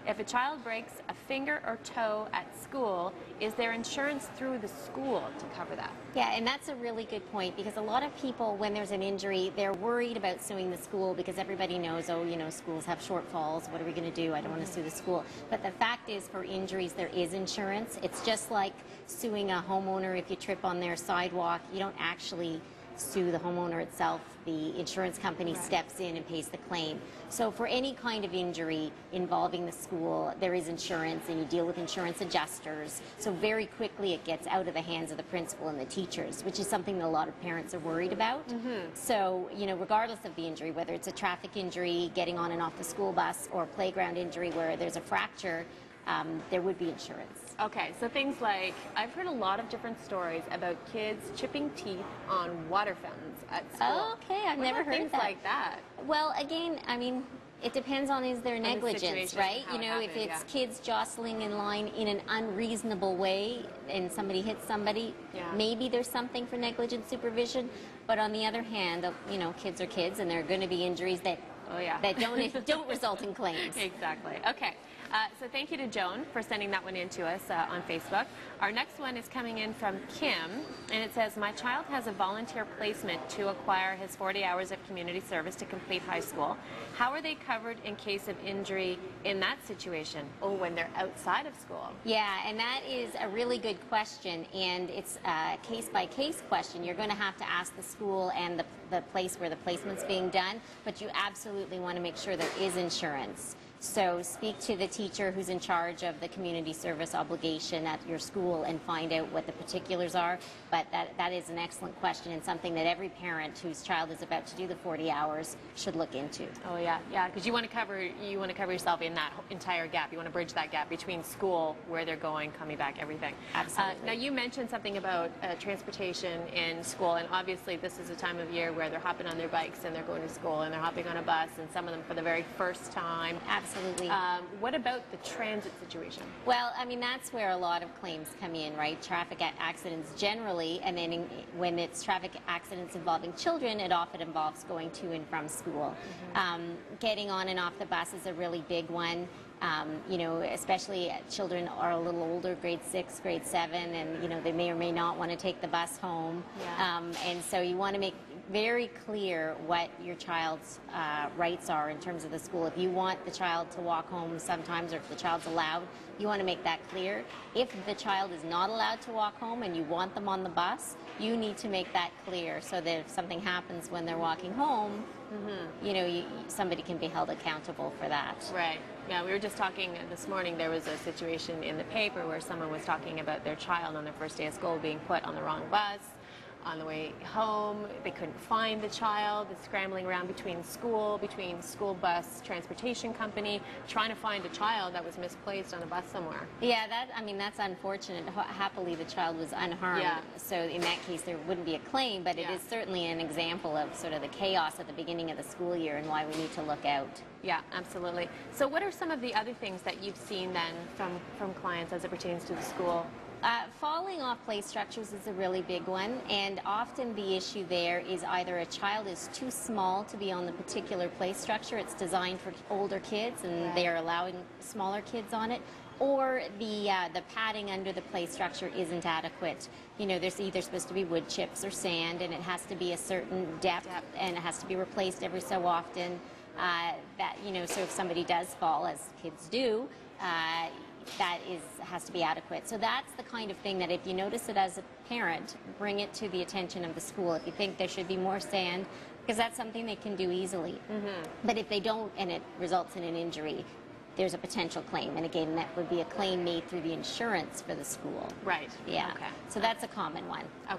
If a child breaks a finger or toe at school, is there insurance through the school to cover that? Yeah, and that's a really good point, because a lot of people, when there's an injury, they're worried about suing the school because everybody knows, oh, you know, schools have shortfalls. What are we going to do? I don't want to sue the school. But the fact is, for injuries, there is insurance. It's just like suing a homeowner if you trip on their sidewalk. You don't actually sue the homeowner itself. The insurance company steps in and pays the claim. So for any kind of injury involving the school, there is insurance, and you deal with insurance adjusters. So very quickly it gets out of the hands of the principal and the teachers, which is something that a lot of parents are worried about. So, you know, regardless of the injury, whether it's a traffic injury, getting on and off the school bus, or a playground injury where there's a fracture, there would be insurance. Okay, so things like, I've heard a lot of different stories about kids chipping teeth on water fountains at school. Oh, okay, I've never heard things that. like that. Well, again, I mean, it depends on is there negligence, right? You know, if it's kids jostling in line in an unreasonable way and somebody hits somebody, maybe there's something for negligent supervision. But on the other hand, you know, kids are kids, and there are going to be injuries that that don't result in claims. Exactly. Okay. So thank you to Joan for sending that one in to us on Facebook. Our next one is coming in from Kim, and it says, my child has a volunteer placement to acquire his 40 hours of community service to complete high school. How are they covered in case of injury in that situation? Oh, when they're outside of school. Yeah, and that is a really good question, and it's a case-by-case question. You're going to have to ask the school and the place where the placement's being done, but you absolutely want to make sure there is insurance. So speak to the teacher who's in charge of the community service obligation at your school and find out what the particulars are. But that is an excellent question, and something that every parent whose child is about to do the 40 hours should look into. Oh yeah, because you want to cover yourself in that entire gap. You want to bridge that gap between school, where they're going, coming back, everything. Absolutely. Now you mentioned something about transportation in school, and obviously this is a time of year where they're hopping on their bikes and they're going to school, and they're hopping on a bus, and some of them for the very first time. Absolutely. What about the transit situation? Well, I mean, that's where a lot of claims come in, right? Traffic accidents generally, and then when it's traffic accidents involving children, it often involves going to and from school. Getting on and off the bus is a really big one. You know, especially children are a little older, grade 6, grade 7, and, you know, they may or may not want to take the bus home. And so you want to make very clear what your child's rights are in terms of the school. If you want the child to walk home sometimes, or if the child's allowed, you want to make that clear. If the child is not allowed to walk home and you want them on the bus, you need to make that clear so that if something happens when they're walking home, you know, somebody can be held accountable for that. Right. Yeah, we were just talking this morning, there was a situation in the paper where someone was talking about their child on their first day of school being put on the wrong bus. On the way home, they couldn't find the child. They're scrambling around between school bus, transportation company, trying to find a child that was misplaced on a bus somewhere. Yeah, that's unfortunate. Happily, the child was unharmed. So in that case, there wouldn't be a claim, but it is certainly an example of sort of the chaos at the beginning of the school year and why we need to look out. Yeah, absolutely. So what are some of the other things that you've seen then from clients as it pertains to the school? Falling off play structures is a really big one, and often the issue there is either a child is too small to be on the particular play structure. It's designed for older kids, and they're allowing smaller kids on it, or the padding under the play structure isn't adequate. You know, there's either supposed to be wood chips or sand, and it has to be a certain depth, and it has to be replaced every so often. You know, so if somebody does fall, as kids do, that has to be adequate. So that's the kind of thing that if you notice it as a parent, bring it to the attention of the school. If you think there should be more sand, because that's something they can do easily. But if they don't and it results in an injury, there's a potential claim. And again, that would be a claim made through the insurance for the school. Right. Yeah. Okay. So that's a common one. Okay.